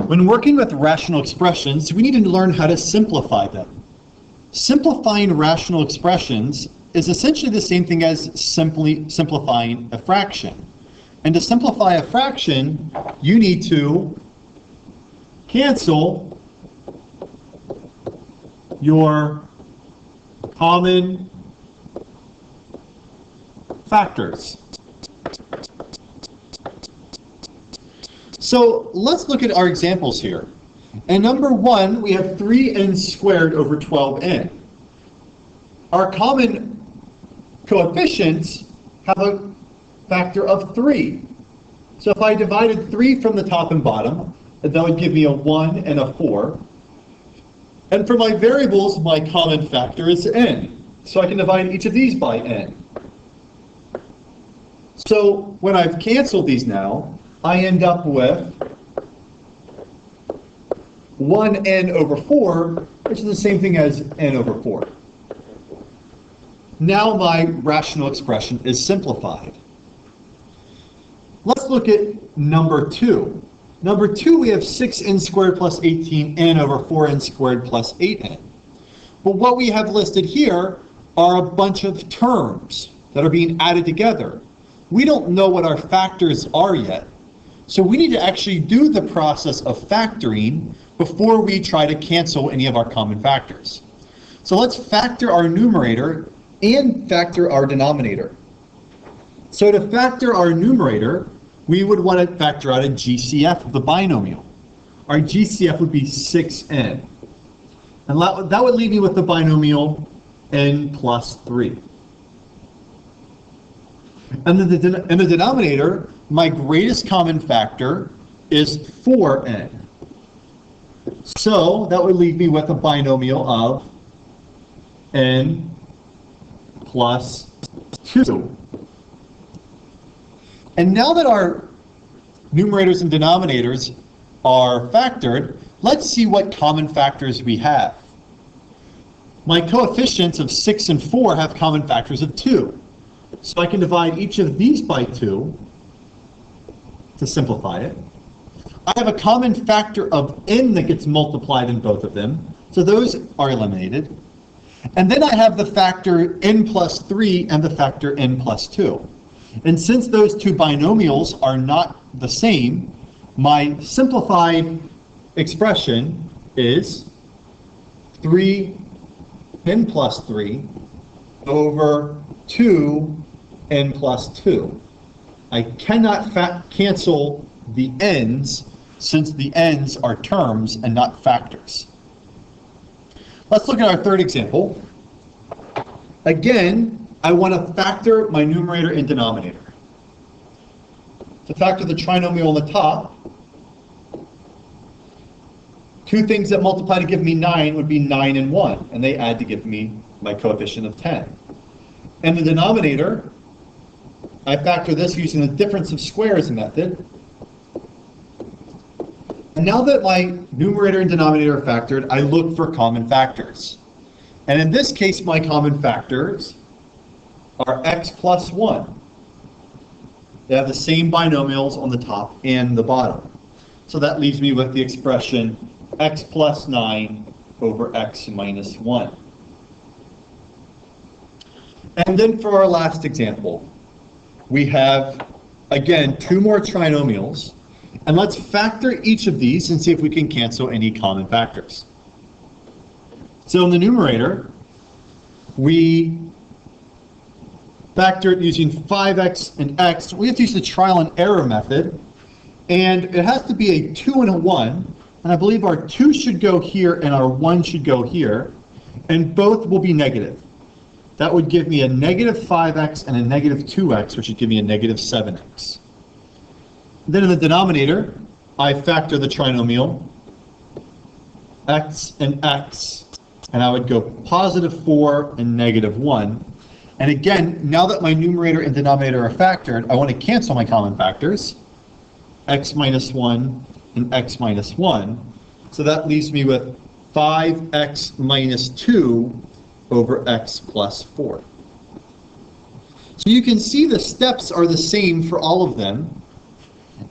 When working with rational expressions, we need to learn how to simplify them. Simplifying rational expressions is essentially the same thing as simply simplifying a fraction. And to simplify a fraction, you need to cancel your common factors. So let's look at our examples here. In number 1, we have 3n squared over 12n. Our common coefficients have a factor of 3. So if I divided 3 from the top and bottom, that would give me a 1 and a 4. And for my variables, my common factor is n. So I can divide each of these by n. So when I've canceled these now, I end up with 1n over 4, which is the same thing as n over 4. Now my rational expression is simplified. Let's look at number 2. Number 2, we have 6n squared plus 18n over 4n squared plus 8n. But what we have listed here are a bunch of terms that are being added together. We don't know what our factors are yet. So we need to actually do the process of factoring before we try to cancel any of our common factors. So let's factor our numerator and factor our denominator. So to factor our numerator, we would want to factor out a GCF of the binomial. Our GCF would be 6n. And that would leave me with the binomial n plus 3. And in the denominator, my greatest common factor is 4n. So that would leave me with a binomial of n plus 2. And now that our numerators and denominators are factored, let's see what common factors we have. My coefficients of 6 and 4 have common factors of 2. So I can divide each of these by 2 to simplify it. I have a common factor of n that gets multiplied in both of them, so those are eliminated. And then I have the factor n plus 3 and the factor n plus 2. And since those two binomials are not the same, my simplified expression is 3n plus 3 over 2n plus 2. I cannot cancel the n's since the n's are terms and not factors. Let's look at our third example. Again, I want to factor my numerator and denominator. To factor the trinomial on the top, two things that multiply to give me 9 would be 9 and 1, and they add to give me my coefficient of 10. And the denominator, I factor this using the difference of squares method. And now that my numerator and denominator are factored, I look for common factors. And in this case, my common factors are x plus 1. They have the same binomials on the top and the bottom. So that leaves me with the expression x plus 9 over x minus 1. And then for our last example, we have, again, two more trinomials. And let's factor each of these and see if we can cancel any common factors. So in the numerator, we factor it using 5x and x. We have to use the trial and error method. And it has to be a 2 and a 1. And I believe our 2 should go here and our 1 should go here. And both will be negative. That would give me a negative 5x and a negative 2x, which would give me a negative 7x. Then in the denominator, I factor the trinomial x and x, and I would go positive 4 and negative 1. And again, now that my numerator and denominator are factored, I want to cancel my common factors, x minus 1 and x minus 1. So that leaves me with 5x minus 2 over x plus 4. So you can see the steps are the same for all of them.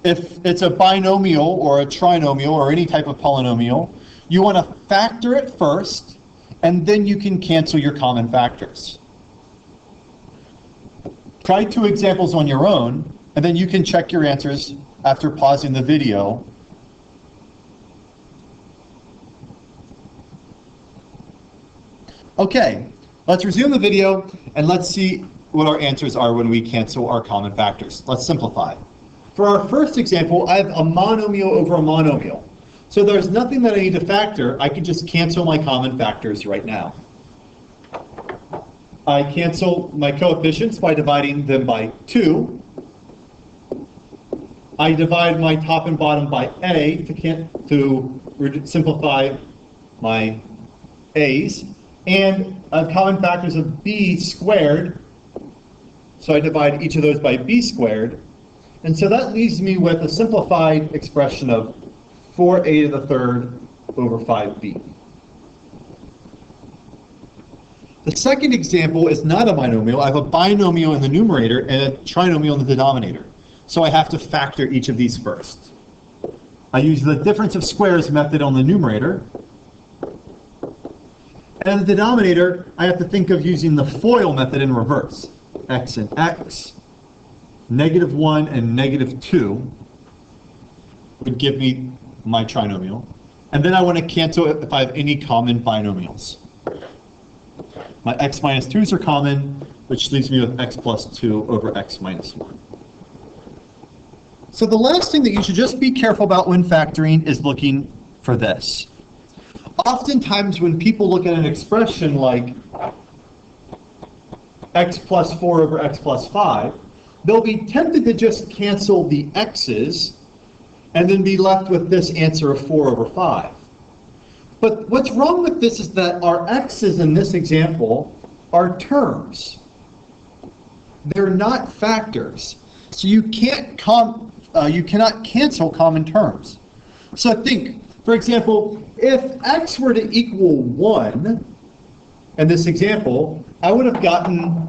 If it's a binomial or a trinomial or any type of polynomial, you want to factor it first, and then you can cancel your common factors. Try 2 examples on your own, and then you can check your answers after pausing the video. Okay, let's resume the video, and let's see what our answers are when we cancel our common factors. Let's simplify. For our first example, I have a monomial over a monomial. So there's nothing that I need to factor. I can just cancel my common factors right now. I cancel my coefficients by dividing them by 2. I divide my top and bottom by a to simplify my a's. And common factors of b squared. So I divide each of those by b squared. And so that leaves me with a simplified expression of 4a to the third over 5b. The second example is not a binomial. I have a binomial in the numerator and a trinomial in the denominator. So I have to factor each of these first. I use the difference of squares method on the numerator. And in the denominator, I have to think of using the FOIL method in reverse. X and x, -1 and -2 would give me my trinomial. And then I want to cancel it if I have any common binomials. My x minus 2's are common, which leaves me with x plus 2 over x minus 1. So the last thing that you should just be careful about when factoring is looking for this. Oftentimes when people look at an expression like x plus 4 over x plus 5, they'll be tempted to just cancel the x's and then be left with this answer of 4 over 5. But what's wrong with this is that our x's in this example are terms. They're not factors. So you cannot cancel common terms. So think, for example, if x were to equal 1 in this example, I would have gotten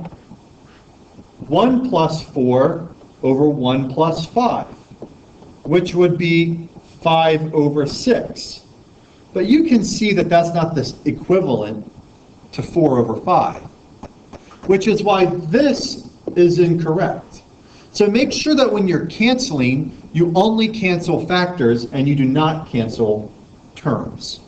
1 plus 4 over 1 plus 5, which would be 5 over 6. But you can see that that's not the equivalent to 4 over 5, which is why this is incorrect. So make sure that when you're canceling, you only cancel factors and you do not cancel terms.